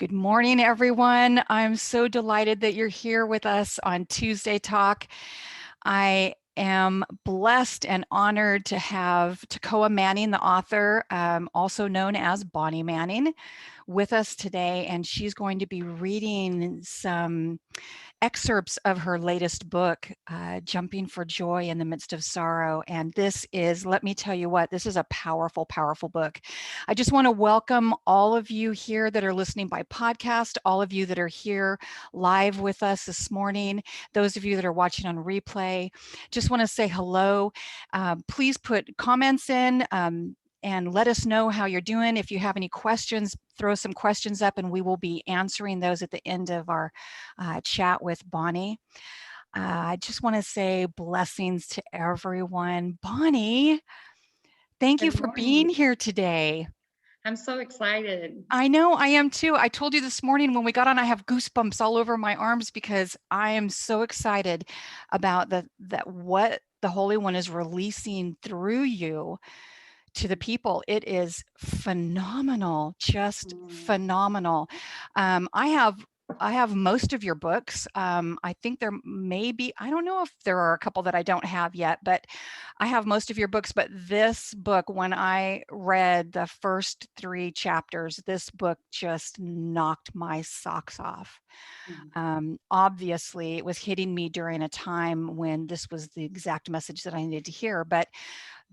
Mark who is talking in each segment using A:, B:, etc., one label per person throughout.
A: Good morning, everyone. I'm so delighted that you're here with us on Tuesday Talk. I am blessed and honored to have Tekoa Manning, the author, also known as Bonnie Manning, with us today, and she's going to be reading some excerpts of her latest book, Jumping for Joy in the Midst of Sorrow. And this is, let me tell you what, this is a powerful, powerful book. I just want to welcome all of you here that are listening by podcast, all of you that are here live with us this morning, those of you that are watching on replay. Just want to say hello. Please put comments in. And let us know how you're doing. If you have any questions, throw some questions up and we will be answering those at the end of our chat with Bonnie. I just want to say blessings to everyone. Bonnie, thank you
B: Good
A: for being
B: morning.
A: here today.
B: I'm so excited.
A: I know I am too. I told you this morning when we got on, I have goosebumps all over my arms because I am so excited about that what the Holy One is releasing through you to the people. It is phenomenal, just
B: Mm.
A: phenomenal. I have most of your books. I think there may be, I don't know if there are a couple that I don't have yet, but I have most of your books. But this book, when I read the first 3 chapters, this book just knocked my socks off.
B: Mm.
A: Obviously, it was hitting me during a time when this was the exact message that I needed to hear. But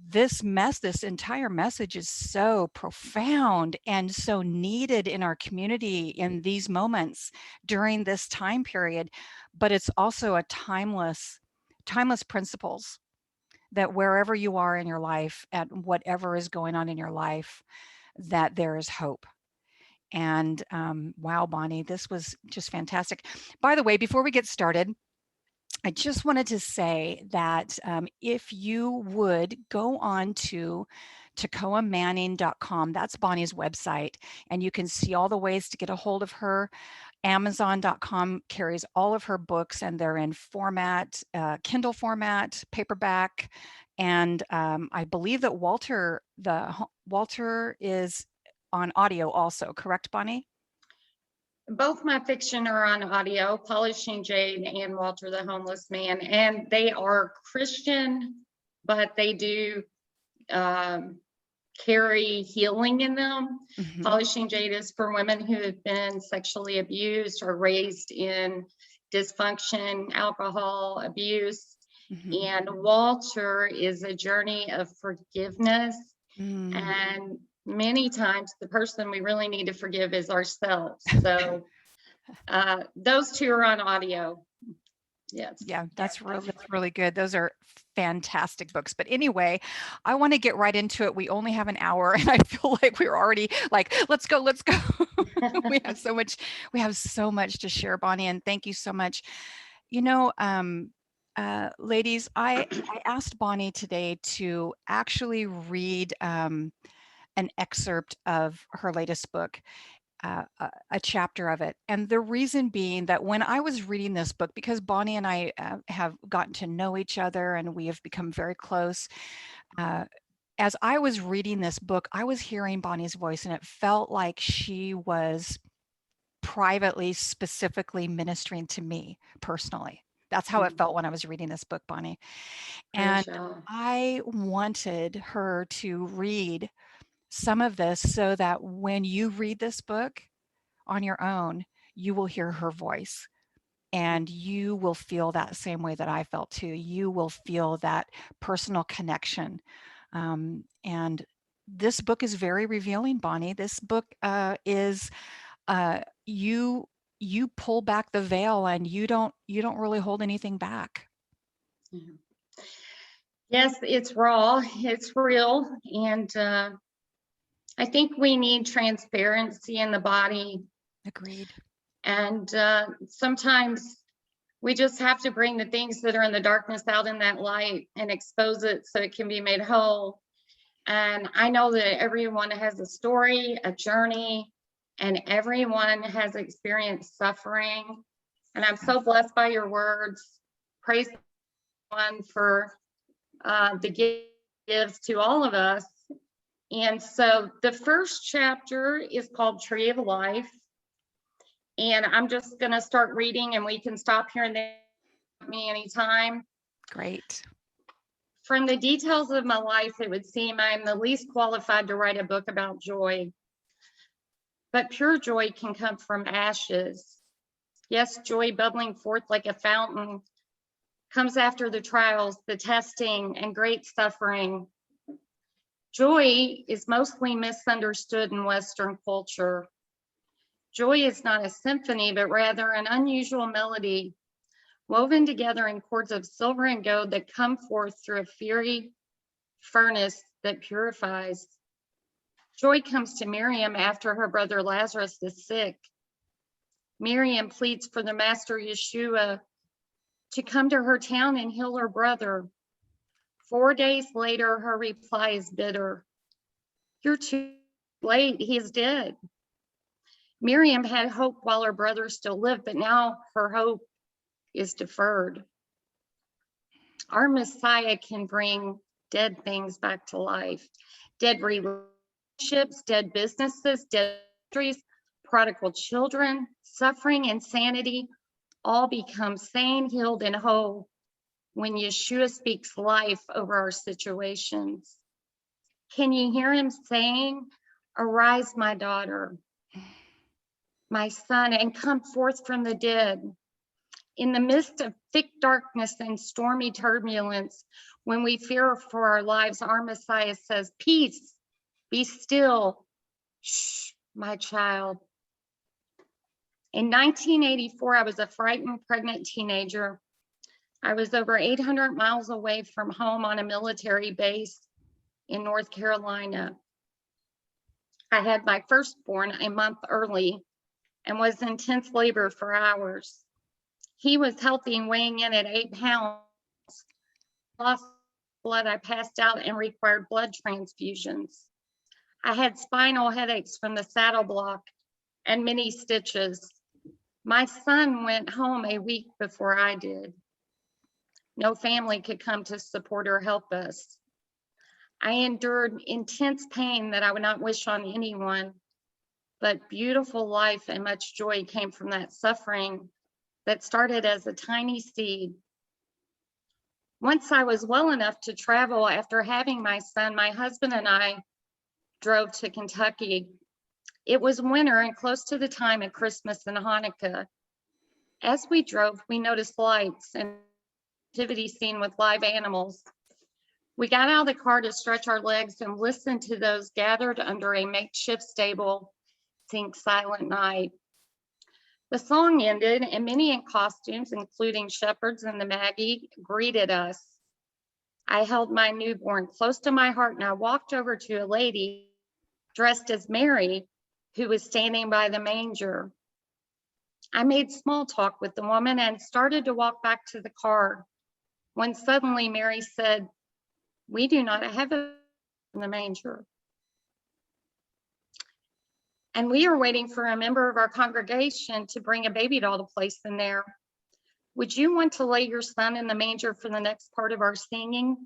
A: this entire message is so profound and so needed in our community in these moments during this time period. But it's also a timeless principles that wherever you are in your life, at whatever is going on in your life, that there is hope. And wow, Bonnie, this was just fantastic. By the way, before we get started, I just wanted to say that if you would go on to tekoamanning.com, that's Bonnie's website, and you can see all the ways to get a hold of her. Amazon.com carries all of her books, and they're in format, Kindle format, paperback, and I believe that Walter is on audio also, correct, Bonnie?
B: Both my fiction are on audio, Polishing Jade and Walter the Homeless Man, and they are Christian, but they do carry healing in them.
A: Mm-hmm.
B: Polishing Jade is for women who have been sexually abused or raised in dysfunction, alcohol abuse.
A: Mm-hmm.
B: And Walter is a journey of forgiveness.
A: Mm.
B: And many times the person we really need to forgive is ourselves. So those two are on audio. Yes.
A: Yeah, that's really good. Those are fantastic books. But anyway, I want to get right into it. We only have an hour and I feel like we're already like, let's go, let's go. we have so much, we have so much to share, Bonnie, and thank you so much. You know, ladies, I asked Bonnie today to actually read an excerpt of her latest book, a chapter of it. And the reason being that when I was reading this book, because Bonnie and I have gotten to know each other and we have become very close, uh, as I was reading this book, I was hearing Bonnie's voice and it felt like she was privately, specifically ministering to me personally. That's how it felt when I was reading this book, Bonnie. And
B: Praise y'all.
A: I wanted her to read some of this so that when you read this book on your own, you will hear her voice and you will feel that same way that I felt too. You will feel that personal connection. And this book is very revealing, Bonnie. This book is you pull back the veil and you don't really hold anything back.
B: Yeah. Yes, it's raw, it's real. And I think we need transparency in the body.
A: Agreed.
B: And sometimes we just have to bring the things that are in the darkness out in that light and expose it so it can be made whole. And I know that everyone has a story, a journey, and everyone has experienced suffering. And I'm so blessed by your words. Praise one for the gifts to all of us. And so the first chapter is called Tree of Life. And I'm just going to start reading, and we can stop here and there me anytime.
A: Great.
B: From the details of my life, it would seem I'm the least qualified to write a book about joy. But pure joy can come from ashes. Yes, joy bubbling forth like a fountain comes after the trials, the testing, and great suffering. Joy is mostly misunderstood in Western culture. Joy is not a symphony, but rather an unusual melody woven together in chords of silver and gold that come forth through a fiery furnace that purifies. Joy comes to Miriam after her brother Lazarus is sick. Miriam pleads for the Master Yeshua to come to her town and heal her brother. 4 days later, her reply is bitter. You're too late, he is dead. Miriam had hope while her brother still lived, but now her hope is deferred. Our Messiah can bring dead things back to life. Dead relationships, dead businesses, dead industries, prodigal children, suffering, insanity, all become sane, healed, and whole when Yeshua speaks life over our situations. Can you hear him saying, arise, my daughter, my son, and come forth from the dead? In the midst of thick darkness and stormy turbulence, when we fear for our lives, our Messiah says, peace, be still. Shh, my child. In 1984, I was a frightened pregnant teenager. I was over 800 miles away from home on a military base in North Carolina. I had my firstborn a month early and was in intense labor for hours. He was healthy and weighing in at 8 pounds. Lost blood, I passed out and required blood transfusions. I had spinal headaches from the saddle block and many stitches. My son went home a week before I did. No family could come to support or help us. I endured intense pain that I would not wish on anyone, but beautiful life and much joy came from that suffering that started as a tiny seed. Once I was well enough to travel after having my son, my husband and I drove to Kentucky. It was winter and close to the time of Christmas and Hanukkah. As we drove, we noticed lights and nativity scene with live animals. We got out of the car to stretch our legs and listen to those gathered under a makeshift stable sing Silent Night. The song ended and many in costumes, including shepherds and the Magi, greeted us. I held my newborn close to my heart and I walked over to a lady dressed as Mary who was standing by the manger. I made small talk with the woman and started to walk back to the car when suddenly Mary said, we do not have a in the manger. And we are waiting for a member of our congregation to bring a baby doll to place in there. Would you want to lay your son in the manger for the next part of our singing?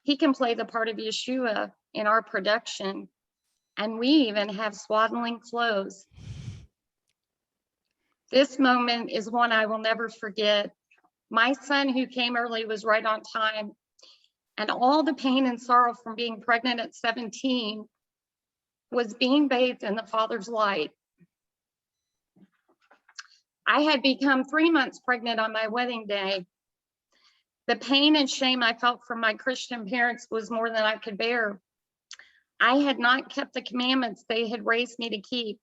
B: He can play the part of Yeshua in our production, and we even have swaddling clothes. This moment is one I will never forget. My son, who came early, was right on time, and all the pain and sorrow from being pregnant at 17 was being bathed in the Father's light. I had become 3 months pregnant on my wedding day. The pain and shame I felt from my Christian parents was more than I could bear. I had not kept the commandments they had raised me to keep.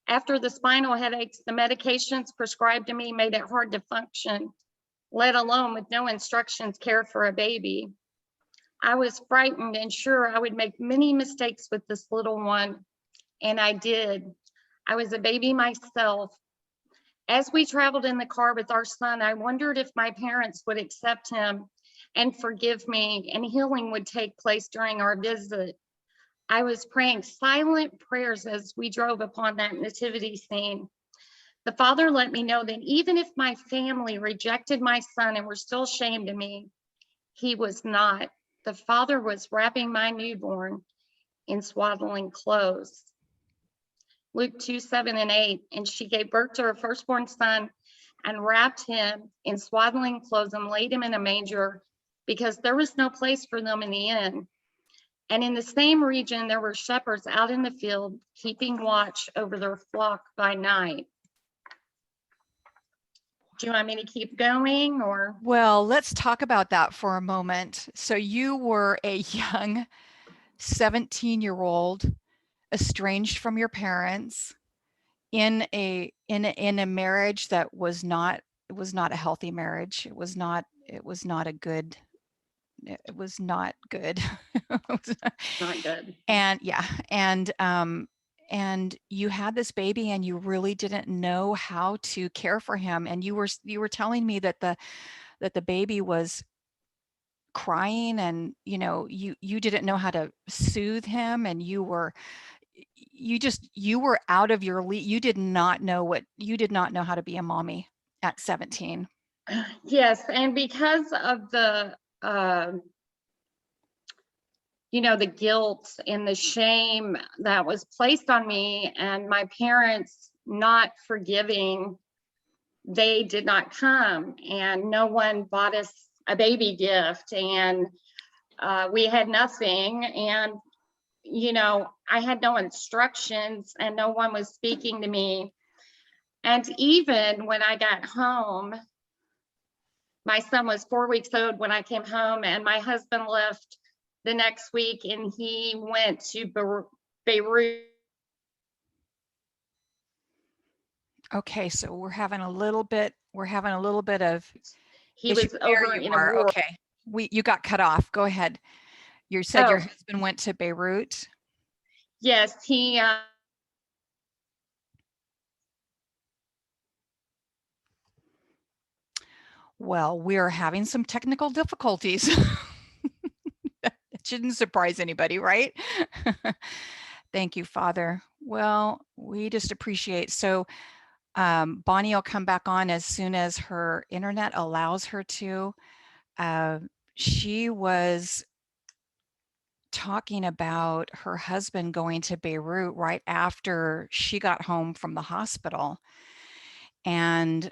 B: After the spinal headaches, the medications prescribed to me made it hard to function, let alone with no instructions care for a baby. I was frightened and sure I would make many mistakes with this little one, and I did. I was a baby myself. As we traveled in the car with our son, I wondered if my parents would accept him and forgive me, and healing would take place during our visit. I was praying silent prayers as we drove upon that nativity scene. The Father let me know that even if my family rejected my son and were still ashamed of me, he was not. The Father was wrapping my newborn in swaddling clothes. Luke 2, 7 and 8. And she gave birth to her firstborn son and wrapped him in swaddling clothes and laid him in a manger because there was no place for them in the inn. And in the same region, there were shepherds out in the field keeping watch over their flock by night. Do you want me to keep going or?
A: Well, let's talk about that for a moment. So you were a young 17-year-old estranged from your parents in a marriage that was not, it was not a healthy marriage. It was not a good, it was not good.
B: Not good.
A: And yeah, and you had this baby and you really didn't know how to care for him, and you were telling me that the baby was crying, and you didn't know how to soothe him, and you were out of your league. You did not know how to be a mommy at 17.
B: Yes, and because of the guilt and the shame that was placed on me and my parents not forgiving, they did not come and no one bought us a baby gift, and we had nothing. And I had no instructions and no one was speaking to me. And even when I got home, my son was 4 weeks old when I came home, and my husband left the next week and he went to Beirut.
A: Okay, so we're having a little bit of
B: He
A: issue.
B: was
A: There
B: over
A: you
B: in a
A: are.
B: war.
A: Okay. You got cut off. Go ahead. You said your
B: Oh,
A: husband went to Beirut.
B: yes, he
A: Well, we're having some technical difficulties. It shouldn't surprise anybody, right? Thank you, Father. Well, we just appreciate. So Bonnie will come back on as soon as her internet allows her to. Uh, she was talking about her husband going to Beirut right after she got home from the hospital. And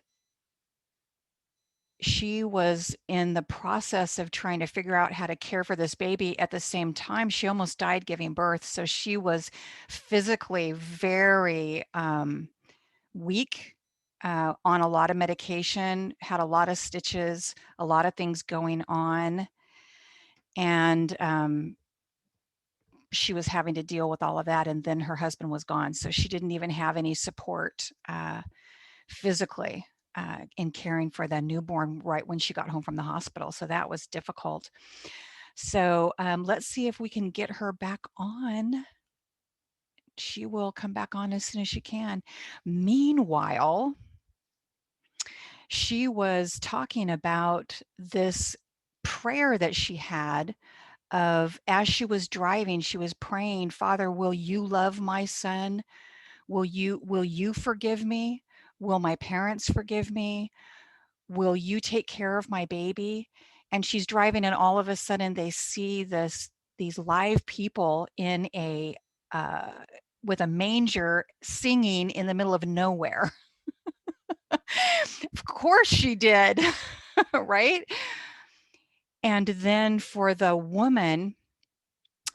A: she was in the process of trying to figure out how to care for this baby. At the same time, she almost died giving birth. So she was physically very weak, on a lot of medication, had a lot of stitches, a lot of things going on. And she was having to deal with all of that. And then her husband was gone. So she didn't even have any support physically in caring for the newborn right when she got home from the hospital. So that was difficult. So let's see if we can get her back on. She will come back on as soon as she can. Meanwhile, she was talking about this prayer that she had of, as she was driving, she was praying, Father, will you love my son? Will you forgive me? Will my parents forgive me? Will you take care of my baby? And she's driving, and all of a sudden they see these live people in a uh, with a manger singing in the middle of nowhere. Of course she did, right? And then for the woman,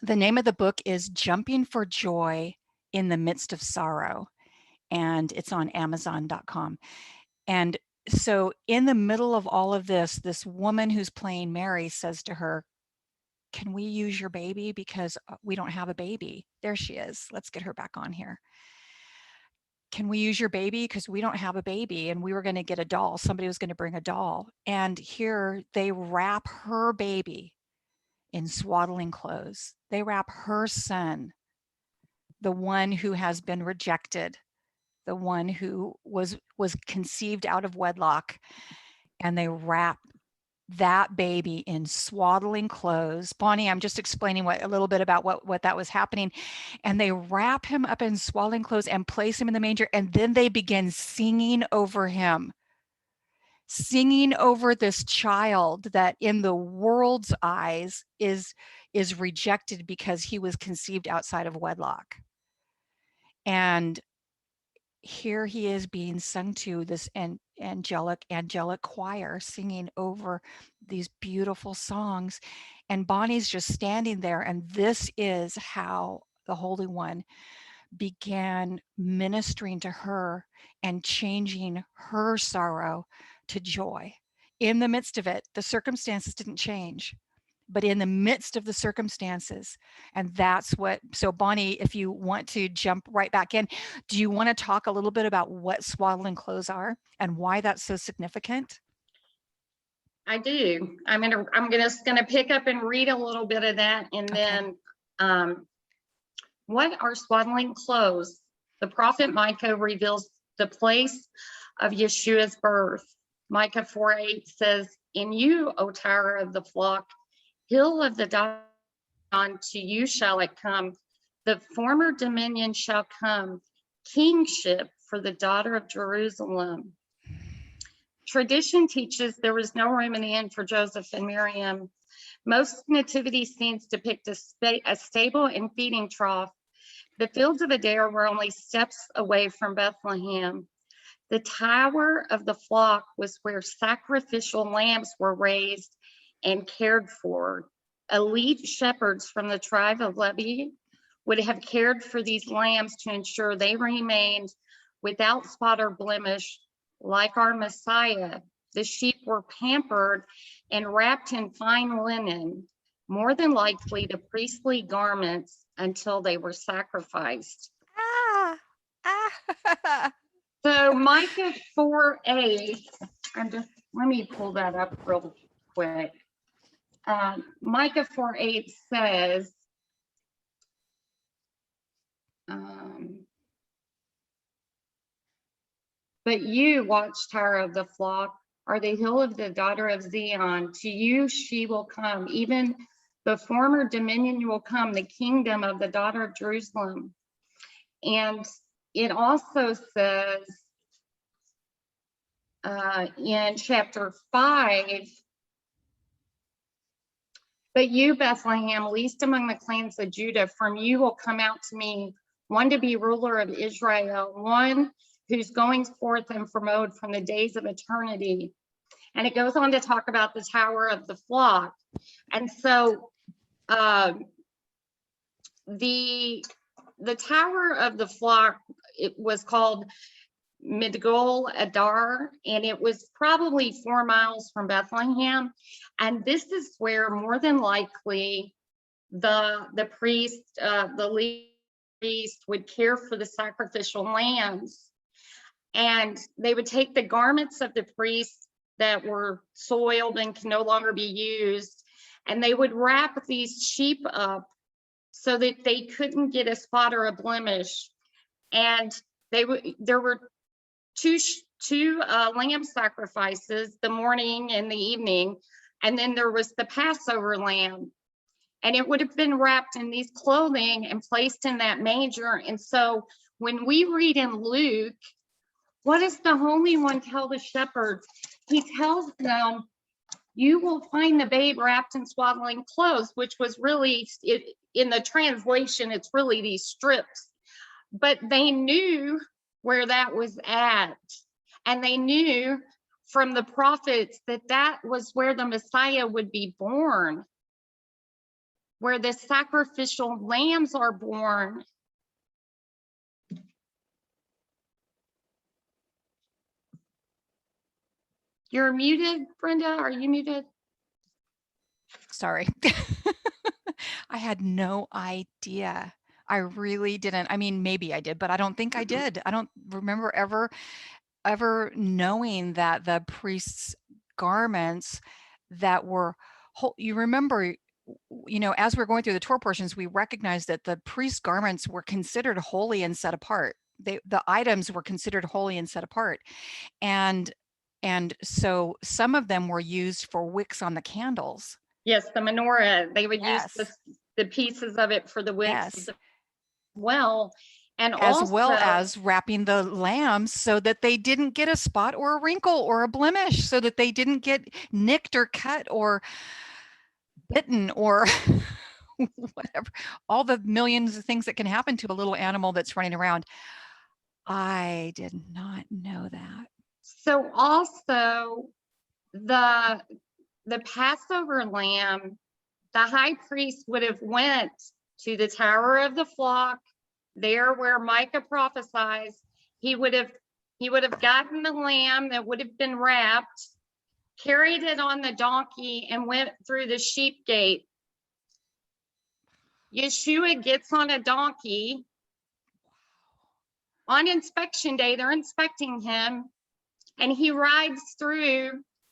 A: the name of the book is Jumping for Joy in the Midst of Sorrow, and it's on Amazon.com. And so in the middle of all of this woman who's playing Mary says to her, can we use your baby? Because we don't have a baby. There she is. Let's get her back on here. Can we use your baby? Because we don't have a baby, and we were going to get a doll. Somebody was going to bring a doll. And here they wrap her baby in swaddling clothes. They wrap her son, the one who has been rejected, the one who was conceived out of wedlock, and they wrap that baby in swaddling clothes. Bonnie, I'm just explaining a little bit about what that was happening. And they wrap him up in swaddling clothes and place him in the manger. And then they begin singing over him, singing over this child that in the world's eyes is rejected because he was conceived outside of wedlock. And here he is being sung to, this angelic choir singing over these beautiful songs. And Bonnie's just standing there. And this is how the Holy One began ministering to her and changing her sorrow to joy. In the midst of it, the circumstances didn't change, but in the midst of the circumstances. And that's what, so Bonnie, if you want to jump right back in, do you want to talk a little bit about what swaddling clothes are and why that's so significant?
B: I do. I'm gonna pick up and read a little bit of that, and
A: Okay.
B: then what are swaddling clothes? The prophet Micah reveals the place of Yeshua's birth. Micah 4:8 says, "In you, O tower of the flock, hill of the dawn, to you shall it come. The former dominion shall come, kingship for the daughter of Jerusalem." Tradition teaches there was no room in the inn for Joseph and Miriam. Most nativity scenes depict a stable and feeding trough. The fields of Adair were only steps away from Bethlehem. The tower of the flock was where sacrificial lambs were raised and cared for. Elite shepherds from the tribe of Levi would have cared for these lambs to ensure they remained without spot or blemish, like our Messiah. The sheep were pampered and wrapped in fine linen, more than likely the priestly garments, until they were sacrificed.
A: Ah, ah.
B: So Micah 4:8, let me pull that up real quick. Micah 4:8 says, "But you, watchtower of the flock, are the hill of the daughter of Zion. To you she will come, even the former dominion will come, the kingdom of the daughter of Jerusalem." And it also says in chapter 5, "But you, Bethlehem, least among the clans of Judah, from you will come out to me one to be ruler of Israel, one whose goings forth and promoted from the days of eternity." And it goes on to talk about the tower of the flock. And so the tower of the flock, it was called Midgol Adar, and it was probably 4 miles from Bethlehem. And this is where more than likely the priest, the lead priest, would care for the sacrificial lambs. And they would take the garments of the priests that were soiled and can no longer be used, and they would wrap these sheep up so that they couldn't get a spot or a blemish. And there were two lamb sacrifices, the morning and the evening, and then there was the Passover lamb, and it would have been wrapped in these clothing and placed in that manger. And so when we read in Luke, what does the Holy One tell the shepherds? He tells them, "You will find the babe wrapped in swaddling clothes," which was really, in the translation, it's really these strips. But they knew where that was at. And they knew from the prophets that that was where the Messiah would be born, where the sacrificial lambs are born. You're muted, Brenda. Are you muted?
A: Sorry. I had no idea. I really didn't. I mean, maybe I did, but I don't think I did. I don't remember ever knowing that the priest's garments that were whole, you remember, as we're going through the Torah portions, we recognize that the priest's garments were considered holy and set apart. The items were considered holy and set apart. And so some of them were used for wicks on the candles.
B: Yes, the menorah. They would use
A: Yes.
B: the pieces of it for the wicks
A: Yes.
B: as well. And
A: As well
B: also,
A: as wrapping the lambs so that they didn't get a spot or a wrinkle or a blemish, so that they didn't get nicked or cut or bitten or whatever, all the millions of things that can happen to a little animal that's running around. I did not know that.
B: So also the the Passover lamb, the high priest would have went to the tower of the flock, there where Micah prophesies. He would have gotten the lamb that would have been wrapped, carried it on the donkey, and went through the sheep gate. Yeshua gets on a donkey on inspection day. They're inspecting him, and he rides through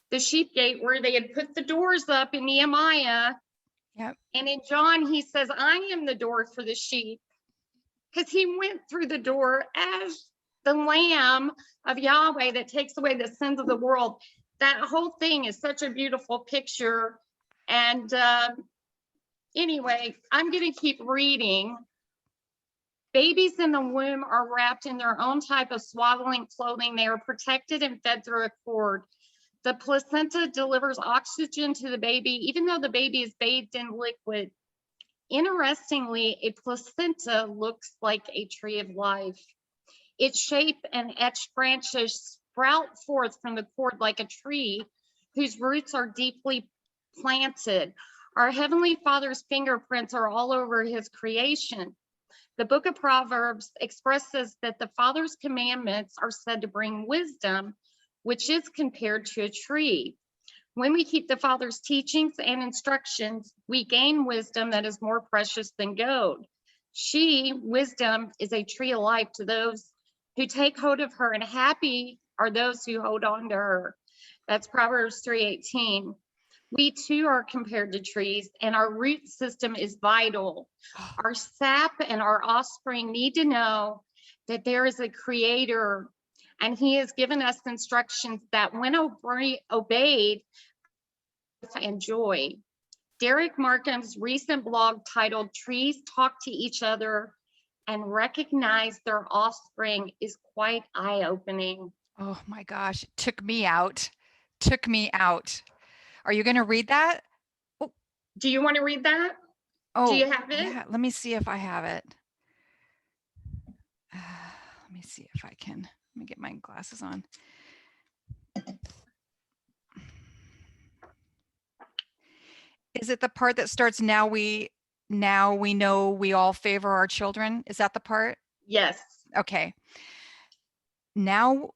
B: the sheep gate where they had put the doors up in Nehemiah.
A: Yep.
B: And in John, he says, I am the door for the sheep, because he went through the door as the Lamb of Yahweh that takes away the sins of the world. That whole thing is such a beautiful picture. And anyway, I'm going to keep reading. Babies in the womb are wrapped in their own type of swaddling clothing. They are protected and fed through a cord. The placenta delivers oxygen to the baby, even though the baby is bathed in liquid. Interestingly, a placenta looks like a tree of life. Its shape and etched branches sprout forth from the cord like a tree whose roots are deeply planted. Our Heavenly Father's fingerprints are all over his creation. The book of Proverbs expresses that the Father's commandments are said to bring wisdom, which is compared to a tree. When we keep the Father's teachings and instructions, we gain wisdom that is more precious than gold. She, wisdom, is a tree of life to those who take hold of her, and happy are those who hold on to her. That's Proverbs 3:18. We too are compared to trees, and our root system is vital. Our sap and our offspring need to know that there is a creator, and he has given us instructions that, when obeyed, and joy. Derek Markham's recent blog titled Trees Talk to Each Other and Recognize Their Offspring is quite eye-opening.
A: Oh my gosh, it took me out. Took me out. Are you going to read that? Oh,
B: Do you want to read that? Do
A: oh,
B: you have it?
A: yeah. Let me see if I have it. Let me see if I can. Let me get my glasses on. Is it the part that starts now we know we all favor our children? Is that the part?
B: Yes.
A: Okay. Now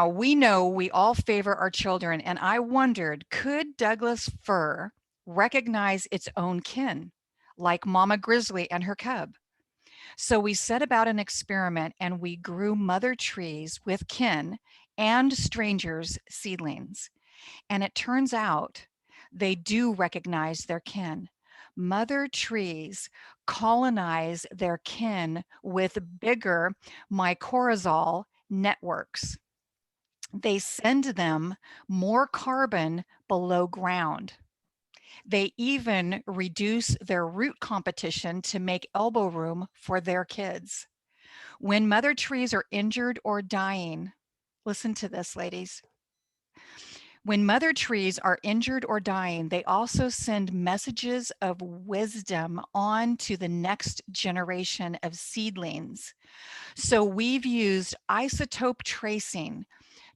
A: we know we all favor our children, and I wondered, could Douglas fir recognize its own kin, like Mama Grizzly and her cub? So we set about an experiment and we grew mother trees with kin and strangers' seedlings. And it turns out they do recognize their kin. Mother trees colonize their kin with bigger mycorrhizal networks. They send them more carbon below ground. They even reduce their root competition to make elbow room for their kids. When mother trees are injured or dying, listen to this, ladies. When mother trees are injured or dying, they also send messages of wisdom on to the next generation of seedlings. So we've used isotope tracing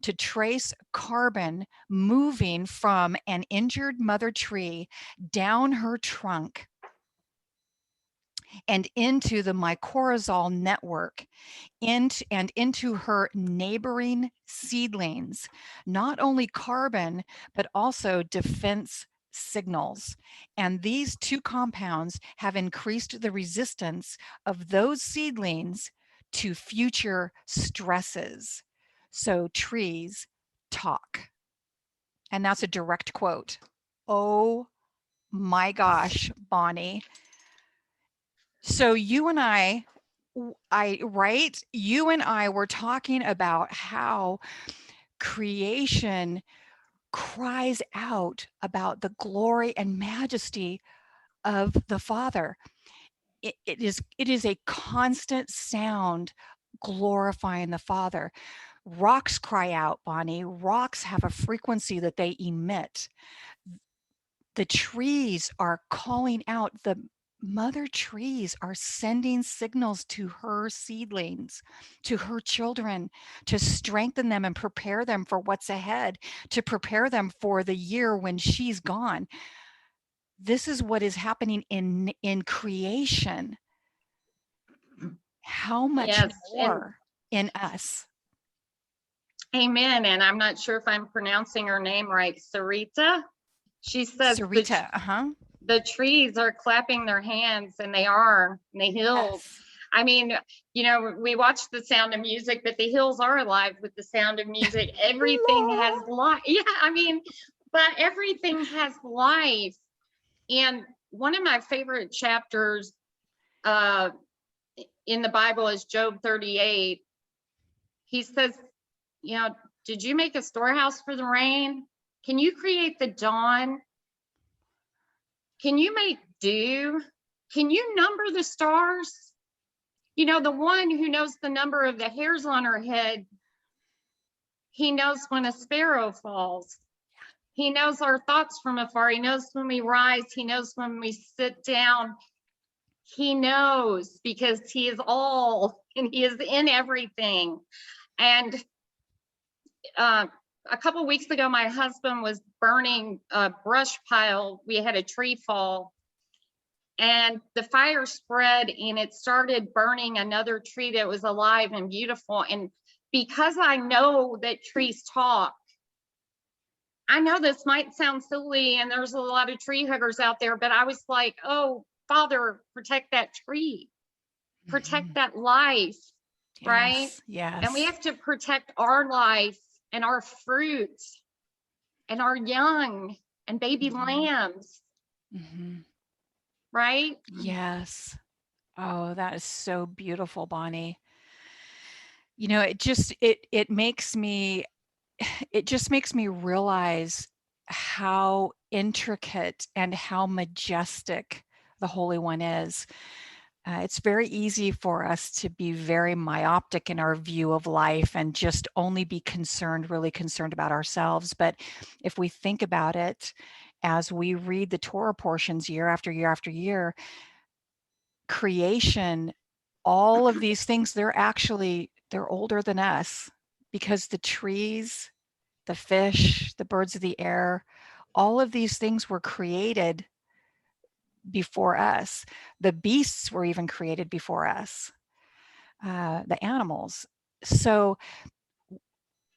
A: to trace carbon moving from an injured mother tree down her trunk and into the mycorrhizal network and into her neighboring seedlings, not only carbon, but also defense signals. And these two compounds have increased the resistance of those seedlings to future stresses. So trees talk. And that's a direct quote. Oh my gosh, Bonnie. So you and right? You and I were talking about how creation cries out about the glory and majesty of the Father. It is a constant sound glorifying the Father. Rocks cry out, Bonnie. Rocks have a frequency that they emit. The trees are calling out mother trees are sending signals to her seedlings, to her children, to strengthen them and prepare them for what's ahead, to prepare them for the year when she's gone. This is what is happening in creation. How much
B: Yes, and
A: more in us?
B: amen. And I'm not sure if I'm pronouncing her name right, Sarita. She says
A: Sarita, uh-huh.
B: the trees are clapping their hands, and they are, and the hills.
A: Yes.
B: I mean, we watch The Sound of Music, but the hills are alive with the sound of music. Everything has life. Yeah, I mean, but everything has life. And one of my favorite chapters uh, in the Bible is Job 38. He says, did you make a storehouse for the rain? Can you create the dawn? Can you make dew? Can you number the stars? The one who knows the number of the hairs on her head, he knows when a sparrow falls. He knows our thoughts from afar. He knows when we rise. He knows when we sit down. He knows because he is all and he is in everything. And a couple weeks ago, my husband was burning a brush pile. We had a tree fall, and the fire spread and it started burning another tree that was alive and beautiful. And because I know that trees talk, I know this might sound silly and there's a lot of tree huggers out there, but I was like, oh, Father, protect that tree, protect
A: Mhm.
B: that life, right?
A: Yes,
B: And we
A: yes.
B: have to protect our life and our fruit and our young and baby
A: Mhm.
B: lambs,
A: Mhm.
B: right?
A: Yes. Oh, that is so beautiful, Bonnie. It makes me it just makes me realize how intricate and how majestic the Holy One is. It's very easy for us to be very myopic in our view of life and just only be really concerned about ourselves. But if we think about it, as we read the Torah portions year after year after year, creation, all of these things, they're older than us, because the trees, the fish, the birds of the air, all of these things were created before us. The beasts were even created before us, the animals. So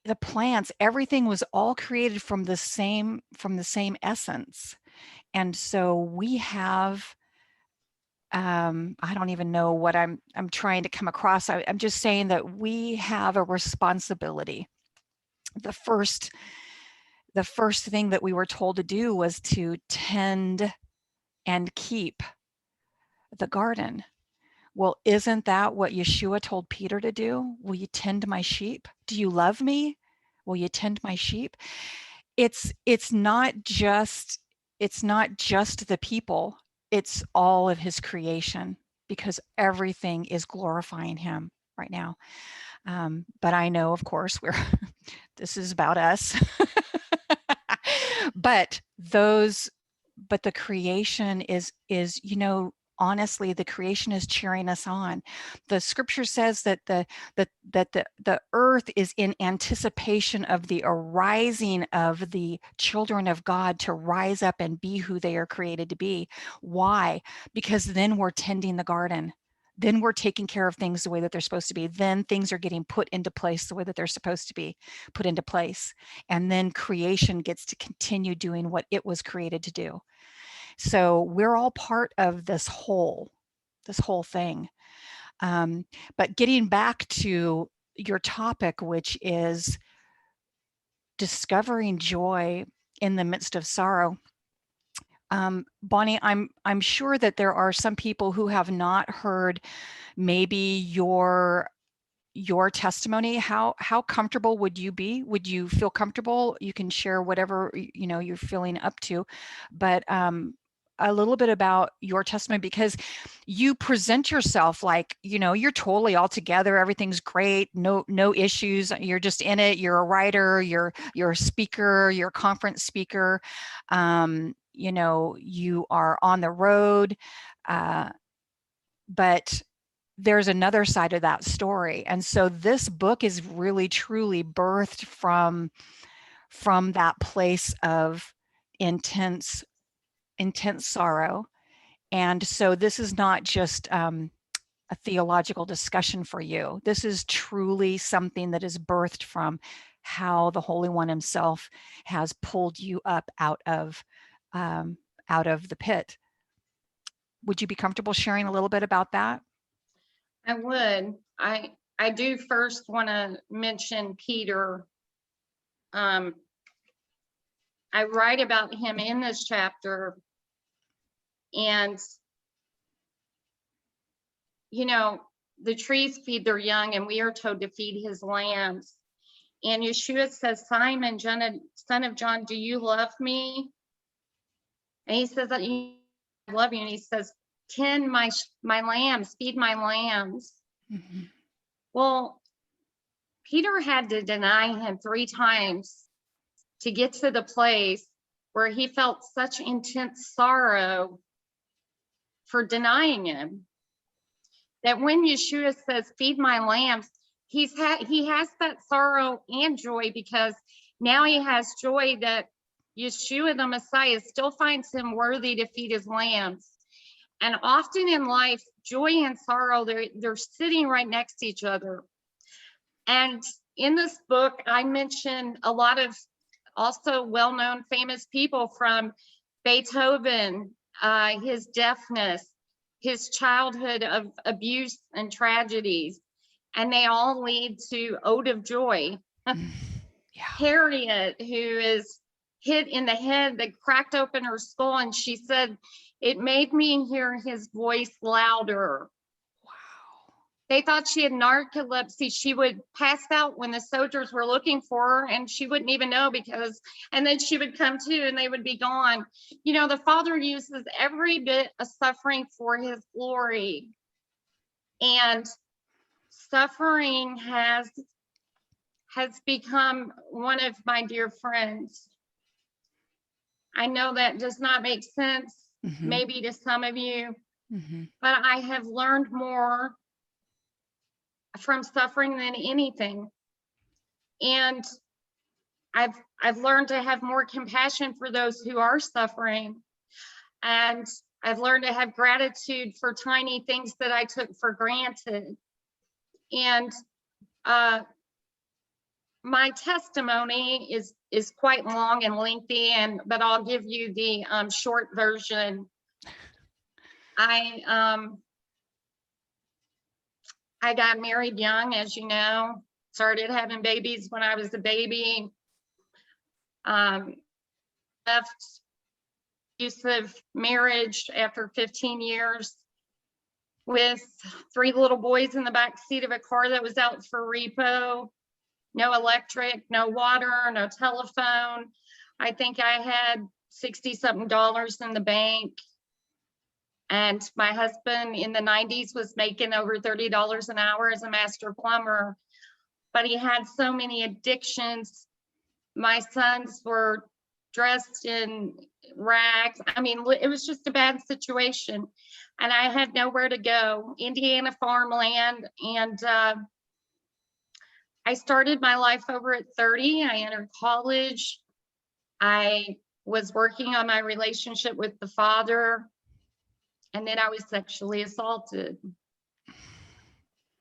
A: the plants, everything was all created from the same essence. And so we have, I don't even know what I'm trying to come across. I'm just saying that we have a responsibility. The first the first thing that we were told to do was to tend and keep the garden. Well, isn't that what Yeshua told Peter to do? Will you tend my sheep? Do you love me? Will you tend my sheep? It's not just the people, it's all of his creation, because everything is glorifying him right now. But I know, of course, this is about us. but those but the creation is honestly, the creation is cheering us on. The scripture says that the earth is in anticipation of the arising of the children of God to rise up and be who they are created to be. Why? Because then we're tending the garden, then we're taking care of things the way that they're supposed to be, then things are getting put into place the way that they're supposed to be put into place, and then creation gets to continue doing what it was created to do. So we're all part of this whole thing. But getting back to your topic, which is discovering joy in the midst of sorrow. Bonnie, I'm sure that there are some people who have not heard maybe your testimony. How comfortable would you be? Would you feel comfortable? You can share whatever you're feeling up to, but a little bit about your testimony, because you present yourself like you're totally all together, everything's great, no issues, you're just in it, you're a writer, you're a speaker, you're a conference speaker, you are on the road, But there's another side of that story. And so this book is really truly birthed from that place of intense sorrow. And so this is not just a theological discussion for you. This is truly something that is birthed from how the Holy One himself has pulled you up out of the pit. Would you be comfortable sharing a little bit about that?
B: I would. I do first want to mention Peter. I write about him in this chapter, and you know, the trees feed their young, and we are told to feed his lambs. And Yeshua says, Simon, son of John, do you love me? And he says, I love you. And he says, tend my lambs, feed my lambs.
A: Mhm.
B: Well, Peter had to deny him 3 times to get to the place where he felt such intense sorrow for denying him, that when Yeshua says, feed my lambs, he has that sorrow and joy, because now he has joy that Yeshua, the Messiah, still finds him worthy to feed his lambs. And often in life, joy and sorrow, they're sitting right next to each other. And in this book, I mentioned a lot of also well-known famous people, from Beethoven, his deafness, his childhood of abuse and tragedies, and they all lead to Ode of Joy.
A: Yeah.
B: Harriet, who is hit in the head, that cracked open her skull, and she said, it made me hear his voice louder.
A: Wow.
B: They thought she had narcolepsy. She would pass out when the soldiers were looking for her, and she wouldn't even know, and then she would come to and they would be gone. You know, the Father uses every bit of suffering for his glory. And suffering has become one of my dear friends. I know that does not make sense, maybe to some of you, but I have learned more from suffering than anything. And I've learned to have more compassion for those who are suffering. And I've learned to have gratitude for tiny things that I took for granted. And my testimony is quite long and lengthy, but I'll give you the short version. I got married young, as you know, started having babies when I was a baby. Left abusive marriage after 15 years with 3 little boys in the back seat of a car that was out for repo. No electric, no water, no telephone. I think I had 60 something dollars in the bank. And my husband in the 90s was making over $30 an hour as a master plumber, but he had so many addictions. My sons were dressed in rags. I mean, it was just a bad situation. And I had nowhere to go. Indiana farmland. And I started my life over at 30. I entered college. I was working on my relationship with the Father. And then I was sexually assaulted.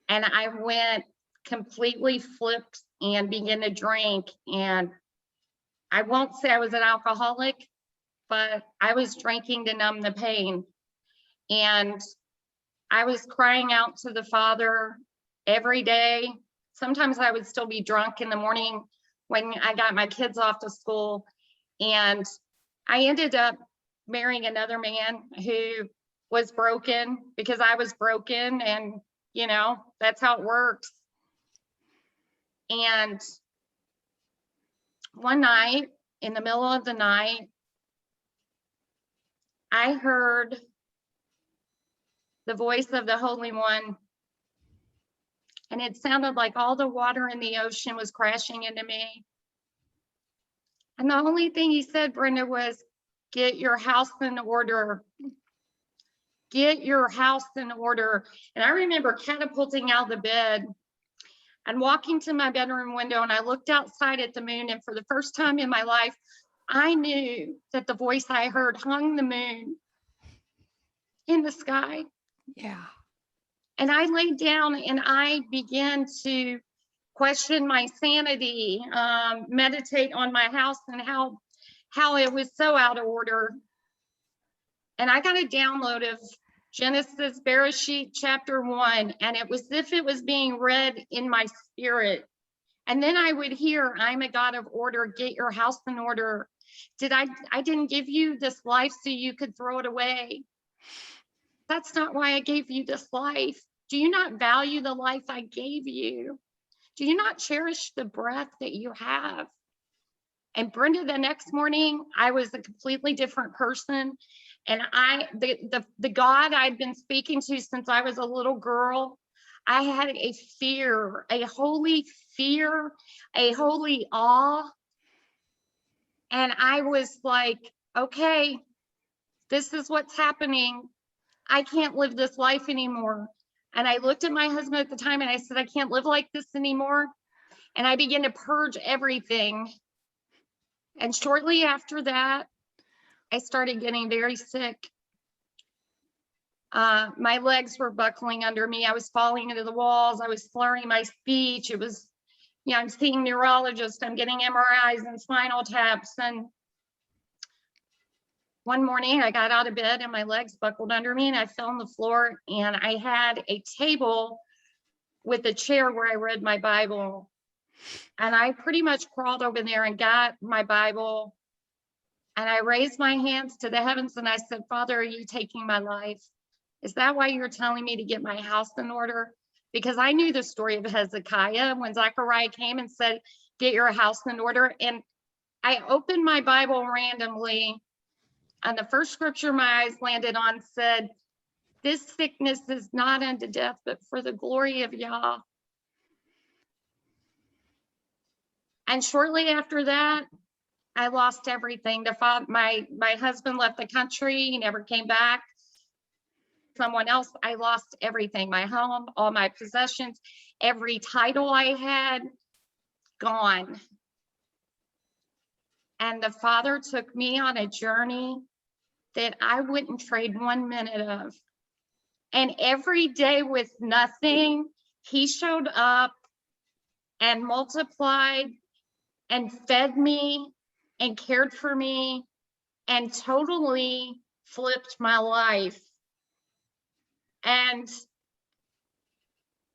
B: And I went completely flipped and began to drink. And I won't say I was an alcoholic, but I was drinking to numb the pain. And I was crying out to the Father every day. Sometimes I would still be drunk in the morning when I got my kids off to school. And I ended up marrying another man who was broken because I was broken. And, you know, that's how it works. And one night, in the middle of the night, I heard the voice of the Holy One. And it sounded like all the water in the ocean was crashing into me. And the only thing he said, Brenda, was, get your house in order. get your house in order. And I remember catapulting out of the bed and walking to my bedroom window, and I looked outside at the moon. And for the first time in my life, I knew that the voice I heard hung the moon in the sky.
A: Yeah.
B: And I laid down and I began to question my sanity, meditate on my house and how it was so out of order. And I got a download of Genesis Bereshit chapter 1, and it was as if it was being read in my spirit. And then I would hear, I'm a God of order, get your house in order. I didn't give you this life so you could throw it away. That's not why I gave you this life. Do you not value the life I gave you? Do you not cherish the breath that you have? And Brenda, the next morning, I was a completely different person. And the God I'd been speaking to since I was a little girl, I had a fear, a holy fear, a holy awe. And I was like, okay, this is what's happening. I can't live this life anymore. And I looked at my husband at the time and I said, I can't live like this anymore. And I began to purge everything. And shortly after that, I started getting very sick. My legs were buckling under me. I was falling into the walls. I was slurring my speech. It was, I'm seeing neurologists. I'm getting MRIs and spinal taps. And one morning I got out of bed and my legs buckled under me and I fell on the floor, and I had a table with a chair where I read my Bible. And I pretty much crawled over there and got my Bible. And I raised my hands to the heavens and I said, Father, are you taking my life? Is that why you're telling me to get my house in order? Because I knew the story of Hezekiah when Zechariah came and said, get your house in order. And I opened my Bible randomly, and the first scripture my eyes landed on said, this sickness is not unto death, but for the glory of Yah. And shortly after that, I lost everything. My husband left the country. He never came back. Someone else, I lost everything. My home, all my possessions, every title I had, gone. And the Father took me on a journey that I wouldn't trade 1 minute of. And every day with nothing, He showed up and multiplied and fed me and cared for me and totally flipped my life. And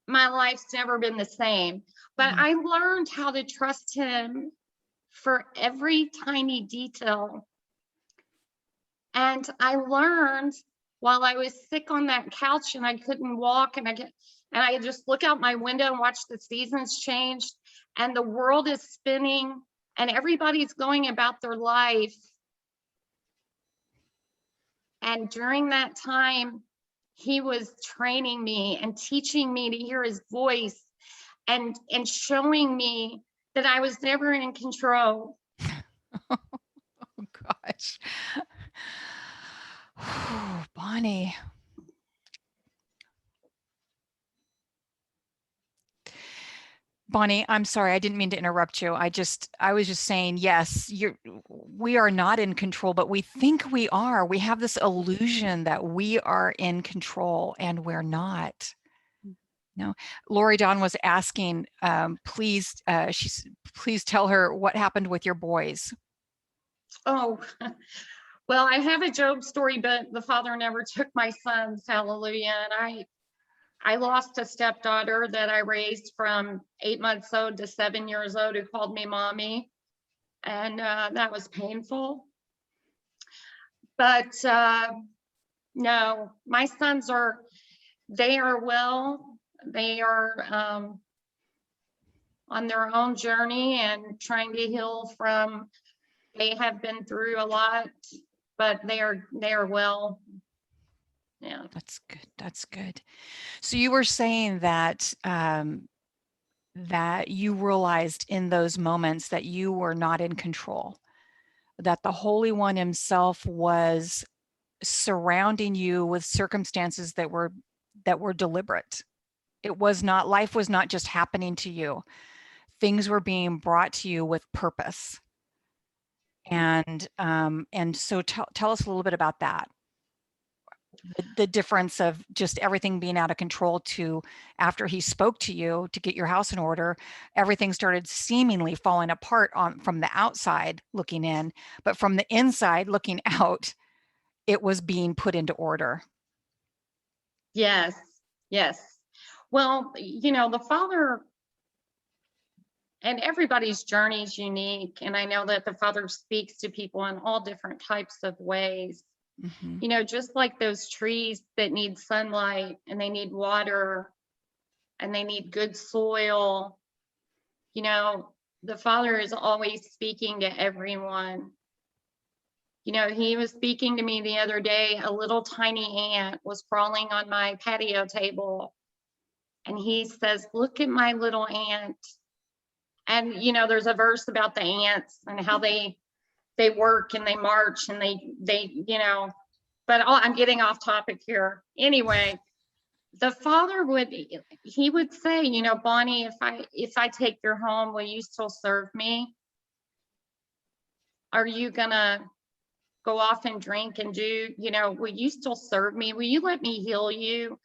B: my life's never been the same. But I learned how to trust Him for every tiny detail. And I learned while I was sick on that couch and I couldn't walk, and I just look out my window and watch the seasons change, and the world is spinning and everybody's going about their life. And during that time, He was training me and teaching me to hear His voice and showing me that I was never in control.
A: Oh gosh. Bonnie. Bonnie, I'm sorry, I didn't mean to interrupt you. I was just saying, yes, we are not in control, but we think we are. We have this illusion that we are in control, and we're not. No, Lori Dawn was asking, please tell her what happened with your boys.
B: Oh, well, I have a Job story, but the Father never took my sons. Hallelujah. And I lost a stepdaughter that I raised from 8 months old to 7 years old, who called me mommy. And that was painful. But no, my sons they are well. They are on their own journey and trying to heal from, they have been through a lot, but they are well. Yeah.
A: That's good. That's good. So you were saying that that you realized in those moments that you were not in control, that the Holy One Himself was surrounding you with circumstances that were deliberate. It was not, life was not just happening to you. Things were being brought to you with purpose. And so tell us a little bit about that. The difference of just everything being out of control to after he spoke to you to get your house in order, everything started seemingly falling apart from the outside looking in, but from the inside looking out, it was being put into order.
B: Yes, yes. Well, the Father, and everybody's journey is unique. And I know that the Father speaks to people in all different types of ways.
A: Mm-hmm.
B: Just like those trees that need sunlight and they need water and they need good soil, the Father is always speaking to everyone. He was speaking to me the other day. A little tiny ant was crawling on my patio table. And he says, "Look at my little ant." And, there's a verse about the ants and how they work and they march and but I'm getting off topic here. Anyway, the Father would say, "Bonnie, if I take your home, will you still serve me? Are you gonna go off and drink and do, will you still serve me? Will you let me heal you?"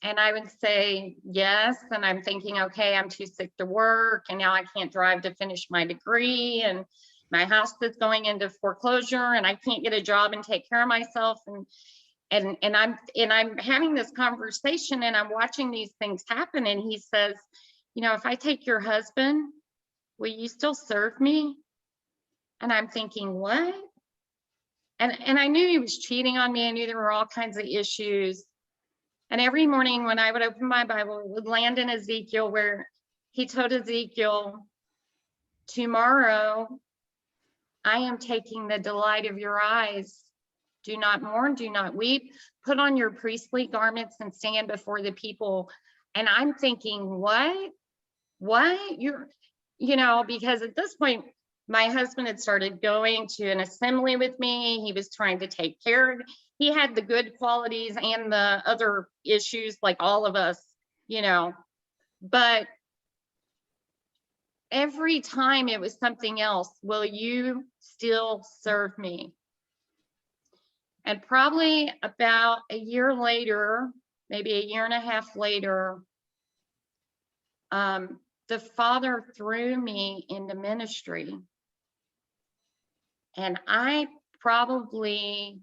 B: And I would say yes. And I'm thinking, okay, I'm too sick to work. And now I can't drive to finish my degree. And my house is going into foreclosure and I can't get a job and take care of myself. And I'm having this conversation and I'm watching these things happen. And he says, "If I take your husband, will you still serve me?" And I'm thinking, what? And I knew he was cheating on me. I knew there were all kinds of issues. And every morning when I would open my Bible, it would land in Ezekiel where he told Ezekiel, "Tomorrow I am taking the delight of your eyes. Do not mourn, do not weep. Put on your priestly garments and stand before the people." And I'm thinking, what? Because at this point, my husband had started going to an assembly with me. He was trying to take care of, he had the good qualities and the other issues like all of us, but every time it was something else. Will you still serve me? And probably about a year later, maybe a year and a half later, the Father threw me into ministry. And I probably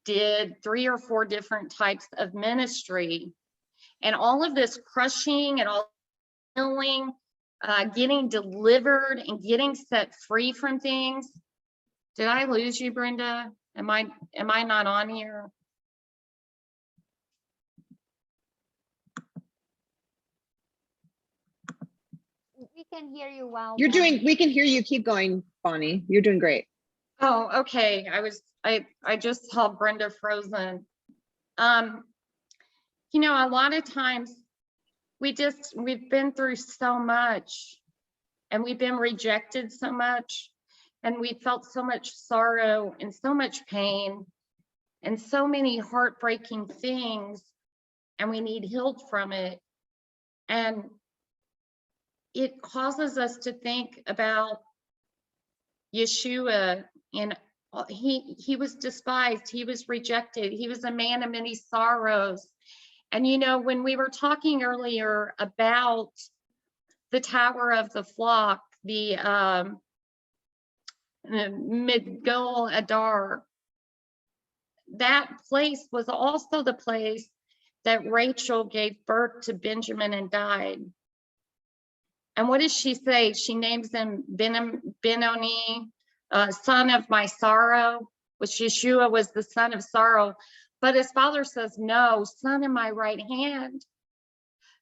B: did 3 or 4 different types of ministry. And all of this crushing and all healing, getting delivered and getting set free from things. Did I lose you, Brenda? Am I not on here?
C: We can hear you well.
D: We can hear you. Keep going, Bonnie. You're doing great.
B: Oh, okay. I just saw Brenda frozen. A lot of times we've been through so much and we've been rejected so much and we felt so much sorrow and so much pain and so many heartbreaking things, and we need healed from it. And it causes us to think about Yeshua, and he was despised, he was rejected, he was a man of many sorrows. And when we were talking earlier about the Tower of the Flock, the Migdol Adar, that place was also the place that Rachel gave birth to Benjamin and died. And what does she say? She names him Benoni, son of my sorrow, which Yeshua was the son of sorrow. But his father says, no, son of my right hand.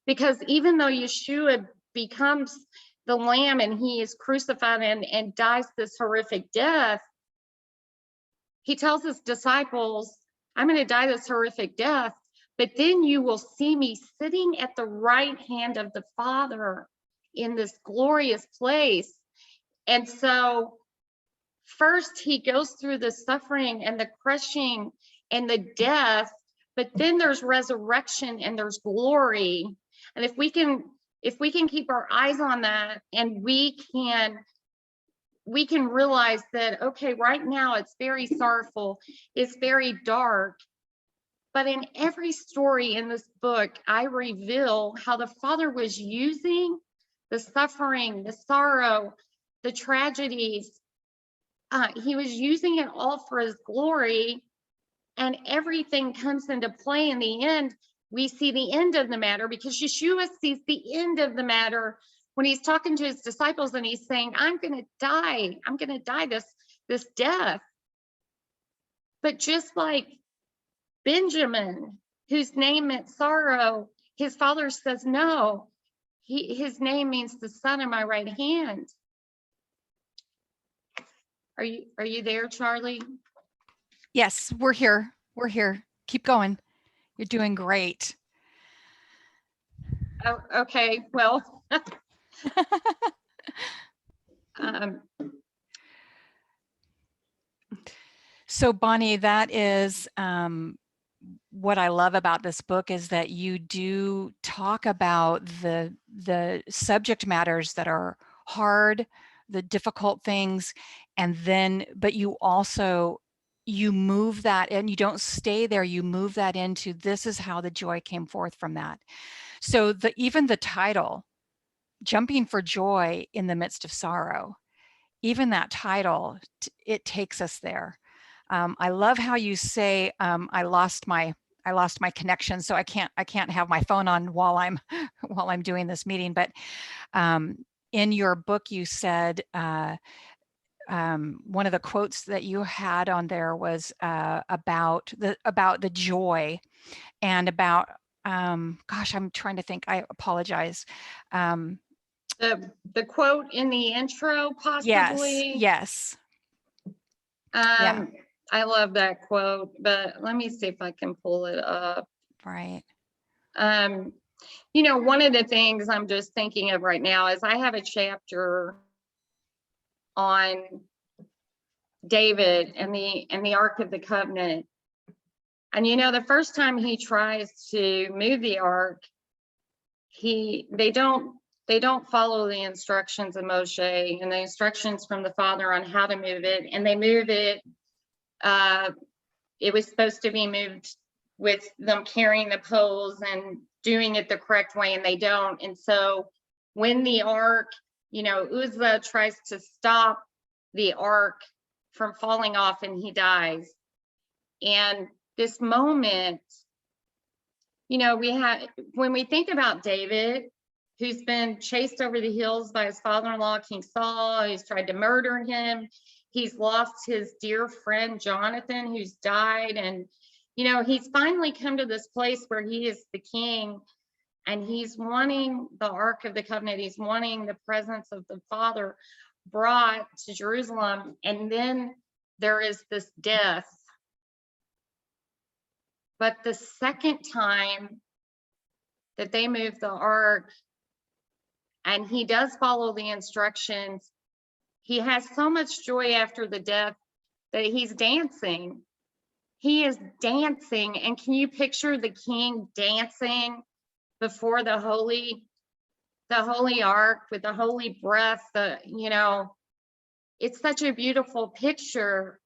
B: Because even though Yeshua becomes the lamb and he is crucified and dies this horrific death, he tells his disciples, I'm going to die this horrific death, but then you will see me sitting at the right hand of the Father in this glorious place. And so first he goes through the suffering and the crushing and the death, but then there's resurrection and there's glory. And if we can keep our eyes on that, and we can realize that, okay, right now it's very sorrowful, it's very dark, but in every story in this book, I reveal how the Father was using the suffering, the sorrow, the tragedies. He was using it all for his glory, and everything comes into play in the end. We see the end of the matter because Yeshua sees the end of the matter when he's talking to his disciples and he's saying, I'm going to die. I'm going to die this death. But just like Benjamin, whose name meant sorrow, his father says, no, his name means the son of my right hand. Are you there, Charlie?
A: Yes, we're here. We're here. Keep going. You're doing great.
B: Oh, okay, well,
A: So Bonnie, that is what I love about this book, is that you do talk about the subject matters that are hard, the difficult things, and then, but you also, you move that and you don't stay there, you move that into, this is how the joy came forth from that. So even the title, Jumping for Joy in the Midst of Sorrow, even that title, it takes us there. I love how you say, I lost my connection, so I can't have my phone on while I'm doing this meeting. But in your book, you said one of the quotes that you had on there was about the joy, and about gosh, I'm trying to think. I apologize.
B: the quote in the intro, possibly.
A: Yes. Yeah.
B: I love that quote, but let me see if I can pull it up.
A: Right.
B: You know, one of the things I'm just thinking of right now is I have a chapter on David and the Ark of the Covenant. And you know, the first time he tries to move the ark, they don't follow the instructions of Moshe and the instructions from the Father on how to move it, and they move it. It was supposed to be moved with them carrying the poles and doing it the correct way, and they don't. And so when the ark, you know, Uzzah tries to stop the ark from falling off and he dies. And this moment, you know, when we think about David, who's been chased over the hills by his father-in-law, King Saul, who's tried to murder him. He's lost his dear friend, Jonathan, who's died. And, you know, he's finally come to this place where he is the king, and he's wanting the Ark of the Covenant. He's wanting the presence of the Father brought to Jerusalem. And then there is this death. But the second time that they move the ark, and he does follow the instructions, he has so much joy after the death that he's dancing. He is dancing. And can you picture the king dancing before the holy ark with the holy breath? You know, it's such a beautiful picture.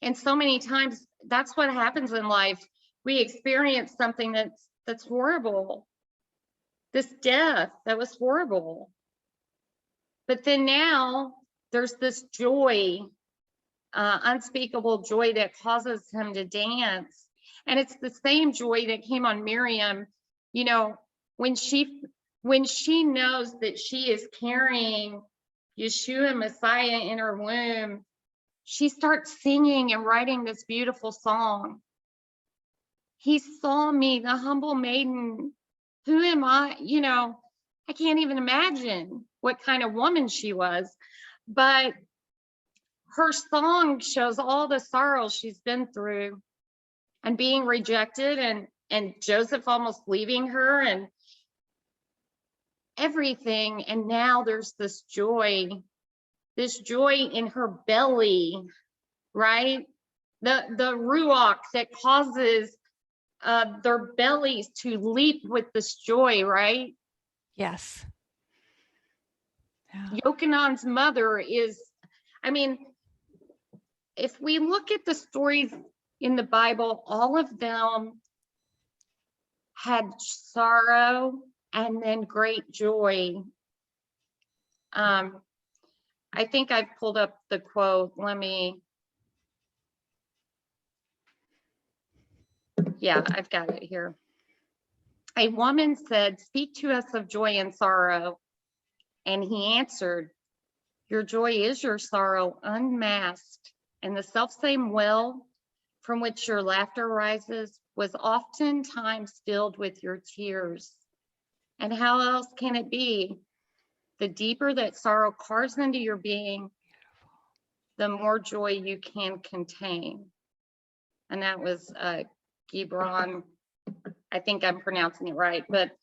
B: And so many times that's what happens in life. We experience something that's horrible. This death that was horrible. But then now there's this joy, unspeakable joy that causes him to dance. And it's the same joy that came on Miriam, you know, when she knows that she is carrying Yeshua Messiah in her womb, she starts singing and writing this beautiful song. He saw me, the humble maiden. Who am I? You know, I can't even imagine what kind of woman she was, but her song shows all the sorrow she's been through, and being rejected, and Joseph almost leaving her, and everything. And now there's this joy this joy in her belly, right? The ruach that causes their bellies to leap with this joy, right?
A: Yes. Yeah.
B: Yochanan's mother is, I mean, if we look at the stories in the Bible, all of them had sorrow and then great joy. I think I've pulled up the quote. Yeah, I've got it here. A woman said, "Speak to us of joy and sorrow." And he answered, "Your joy is your sorrow unmasked, and the selfsame well from which your laughter rises was oftentimes filled with your tears. And how else can it be? The deeper that sorrow carves into your being, the more joy you can contain." And that was Gibran. I think I'm pronouncing it right, but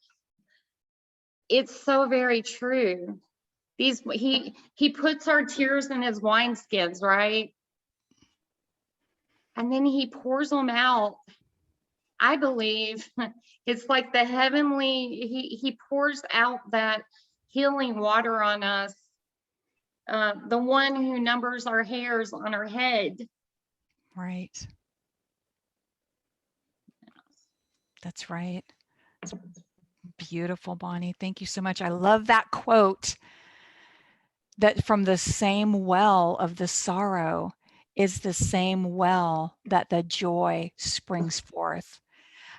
B: it's so very true. He puts our tears in his wineskins, right? And then he pours them out. I believe it's like the heavenly, he pours out that healing water on us. The one who numbers our hairs on our head.
A: Right. That's right. It's beautiful, Bonnie. Thank you so much. I love that quote, that from the same well of the sorrow is the same well that the joy springs forth.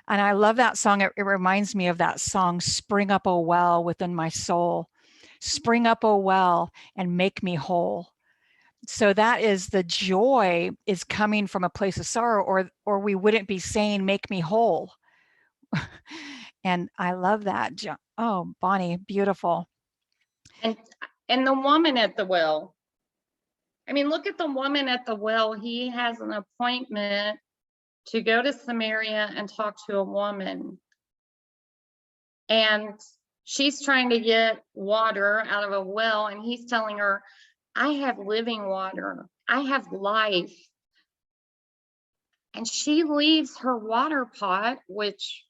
A: And I love that song. It reminds me of that song, "Spring Up, a Well Within My Soul." Spring up, a well, and make me whole. So that is, the joy is coming from a place of sorrow, or we wouldn't be saying, "Make me whole." And I love that. Oh, Bonnie, beautiful.
B: And the woman at the well. I mean, look at the woman at the well. He has an appointment to go to Samaria and talk to a woman. And she's trying to get water out of a well, and he's telling her, "I have living water. I have life." And she leaves her water pot, which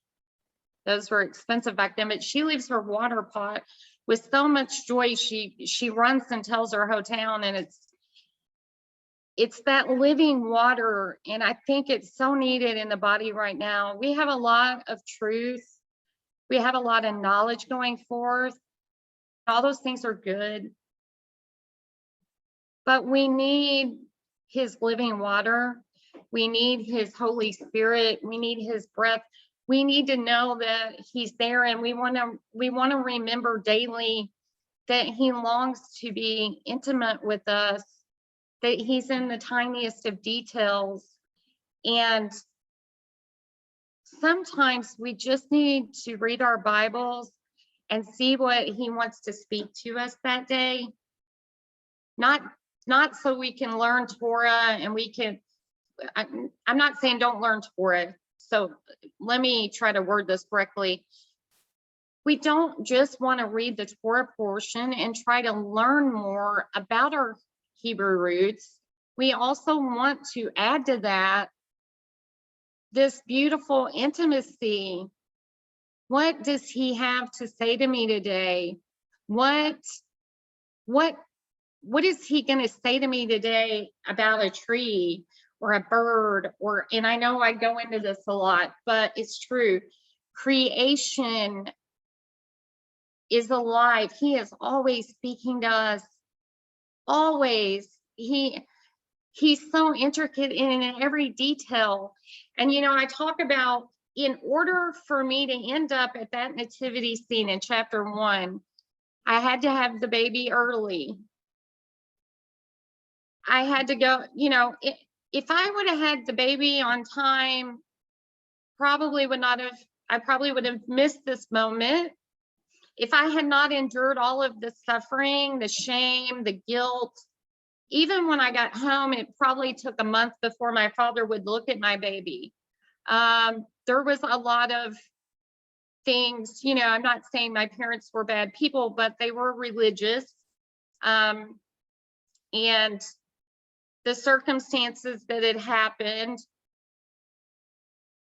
B: those were expensive back then, but she leaves her water pot with so much joy. She runs and tells her whole town, and it's that living water. And I think it's so needed in the body right now. We have a lot of truth. We have a lot of knowledge going forth. All those things are good. But we need his living water. We need his Holy Spirit. We need his breath. We need to know that he's there, and we want to remember daily that he longs to be intimate with us, that he's in the tiniest of details. And sometimes we just need to read our Bibles and see what he wants to speak to us that day. Not so we can learn Torah and we can, I'm not saying don't learn Torah. So let me try to word this correctly. We don't just want to read the Torah portion and try to learn more about our Hebrew roots. We also want to add to that this beautiful intimacy. What does he have to say to me today? What is he going to say to me today about a tree or a bird? And I know I go into this a lot, but it's true. Creation is alive. He is always speaking to us. Always. He's so intricate in every detail. And I talk about, in order for me to end up at that nativity scene in chapter 1, I had to have the baby early. I had to go, if I would have had the baby on time, I probably would have missed this moment. If I had not endured all of the suffering, the shame, the guilt, even when I got home, it probably took a month before my father would look at my baby. There was a lot of things, I'm not saying my parents were bad people, but they were religious. and the circumstances that had happened,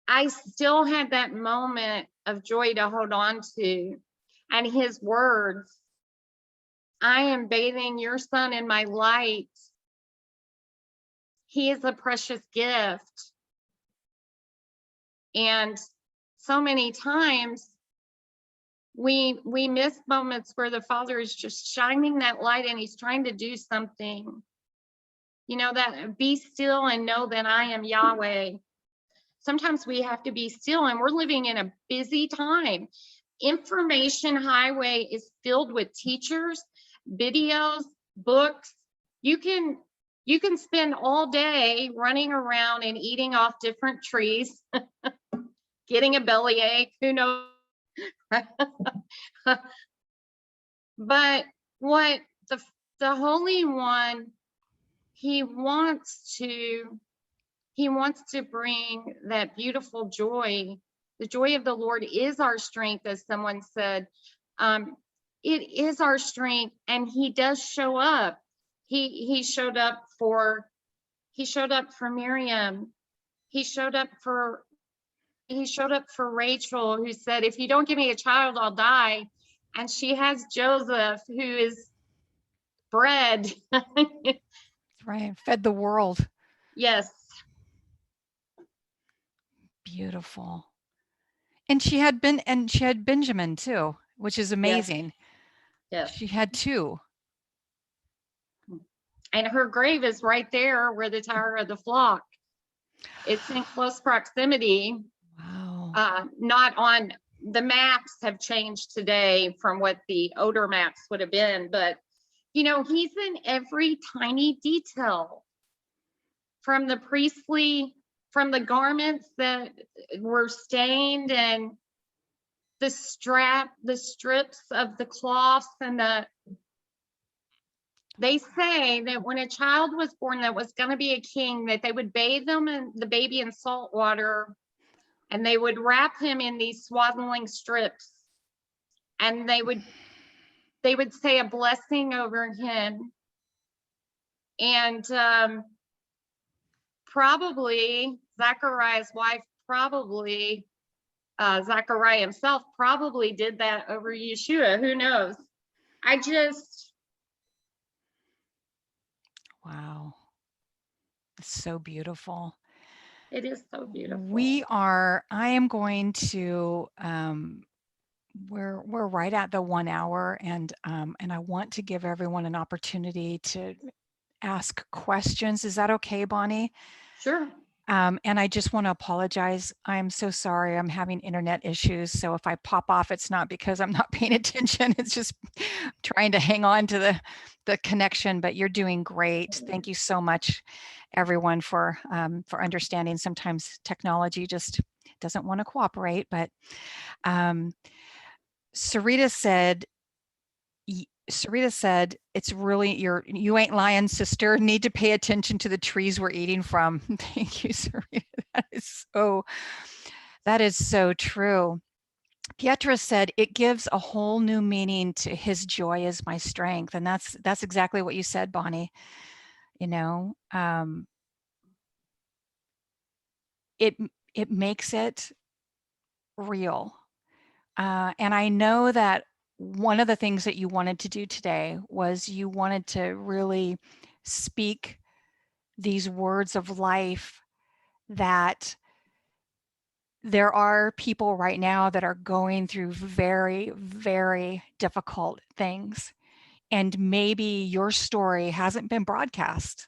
B: I still had that moment of joy to hold on to. And his words, I am bathing your son in my light. He is a precious gift. And so many times we miss moments where the Father is just shining that light and he's trying to do something. You know, that be still and know that I am Yahweh. Sometimes we have to be still, and we're living in a busy time. Information highway is filled with teachers, videos, books. You can spend all day running around and eating off different trees, getting a bellyache, who knows? But what the Holy One, he wants to bring that beautiful joy. The joy of the Lord is our strength, as someone said. It is our strength, and he does show up. He showed up for Miriam. He showed up for Rachel, who said, if you don't give me a child, I'll die. And she has Joseph, who is bread.
A: That's right. Fed the world.
B: Yes.
A: Beautiful. And she had Benjamin too, which is amazing.
B: Yes.
A: She had two.
B: And her grave is right there where the Tower of the Flock. It's in close proximity.
A: Wow.
B: Not on the maps have changed today from what the older maps would have been, but you know, he's in every tiny detail, from the priestly, from the garments that were stained, and the strips of the cloths, and they say that when a child was born that was going to be a king, that they would bathe them and the baby in salt water, and they would wrap him in these swaddling strips, and they would say a blessing over him. And probably Zachariah's wife, Zachariah himself probably did that over Yeshua. Who knows?
A: Wow. It's so beautiful.
B: It is so beautiful.
A: I am going to, we're right at the 1 hour, and I want to give everyone an opportunity to ask questions. Is that okay, Bonnie?
B: Sure.
A: And I just want to apologize. I'm so sorry. I'm having internet issues. So if I pop off, it's not because I'm not paying attention. It's just trying to hang on to the connection, but you're doing great. Thank you so much, everyone, for understanding. Sometimes technology just doesn't want to cooperate, but Sarita said, it's really, you ain't lying, sister. Need to pay attention to the trees we're eating from. Thank you, Sarita. That is so true. Pietra said, it gives a whole new meaning to his joy is my strength. And that's exactly what you said, Bonnie. You know, it makes it real. And I know that one of the things that you wanted to do today was you wanted to really speak these words of life, that there are people right now that are going through very, very difficult things. And maybe your story hasn't been broadcast.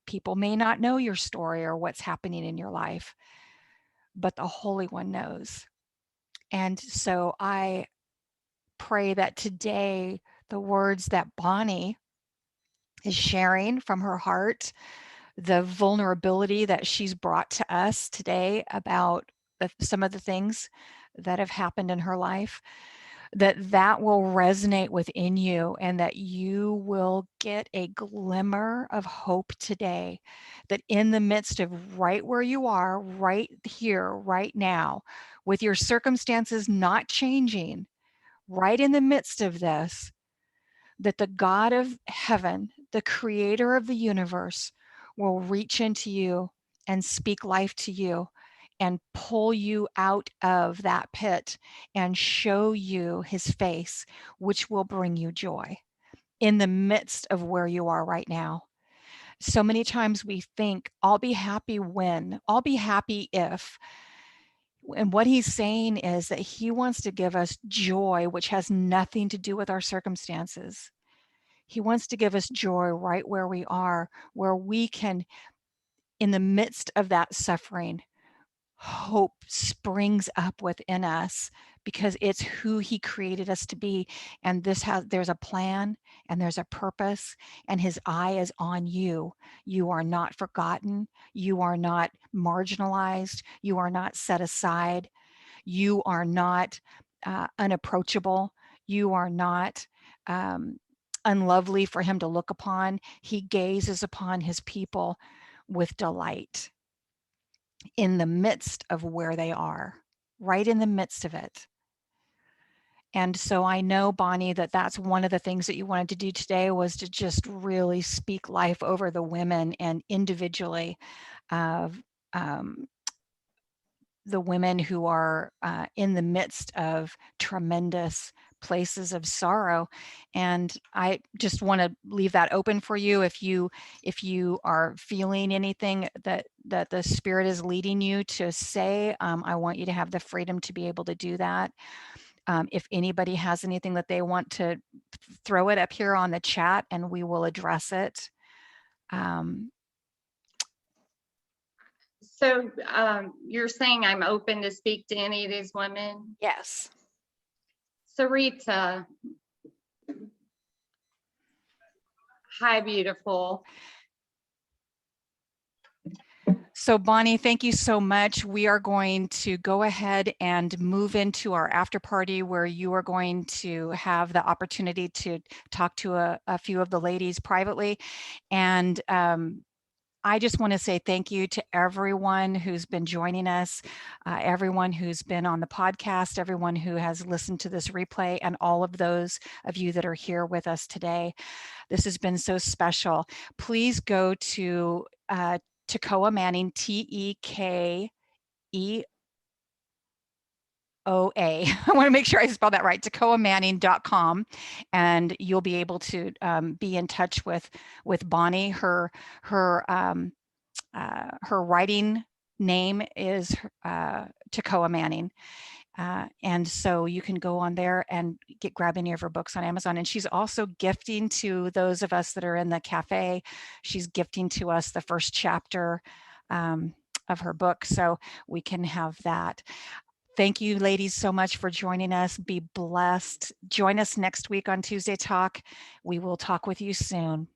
A: People may not know your story or what's happening in your life, but the Holy One knows. And so I pray that today, the words that Bonnie is sharing from her heart, the vulnerability that she's brought to us today about some of the things that have happened in her life, that will resonate within you, and that you will get a glimmer of hope today, that in the midst of right where you are, right here, right now, with your circumstances not changing, right in the midst of this, that the God of heaven, the creator of the universe will reach into you and speak life to you and pull you out of that pit and show you his face, which will bring you joy in the midst of where you are right now. So many times we think, I'll be happy when, I'll be happy if. And what he's saying is that he wants to give us joy, which has nothing to do with our circumstances. He wants to give us joy right where we are, where we can, in the midst of that suffering, hope springs up within us because it's who he created us to be. And there's a plan and there's a purpose, and his eye is on you. You are not forgotten. You are not marginalized. You are not set aside. You are not unapproachable. You are not unlovely for him to look upon. He gazes upon his people with delight in the midst of where they are, right in the midst of it. And so I know, Bonnie, that that's one of the things that you wanted to do today, was to just really speak life over the women and individually of the women who are in the midst of tremendous places of sorrow. And I just want to leave that open for you. If you are feeling anything that the Spirit is leading you to say, I want you to have the freedom to be able to do that. If anybody has anything that they want to throw it up here on the chat and we will address it.
B: So you're saying I'm open to speak to any of these women?
A: Yes.
B: Sarita. Hi, beautiful.
A: So Bonnie, thank you so much. We are going to go ahead and move into our after party, where you are going to have the opportunity to talk to a few of the ladies privately. And I just want to say thank you to everyone who's been joining us, everyone who's been on the podcast, everyone who has listened to this replay, and all of those of you that are here with us today. This has been so special. Please go to Tekoa Manning, Tekoa. I want to make sure I spell that right, tekoamanning.com, and you'll be able to be in touch with Bonnie. Her writing name is Tekoa Manning. And so you can go on there and grab any of her books on Amazon. And she's also gifting to those of us that are in the cafe. She's gifting to us the first chapter of her book, so we can have that. Thank you, ladies, so much for joining us. Be blessed. Join us next week on Tuesday Talk. We will talk with you soon.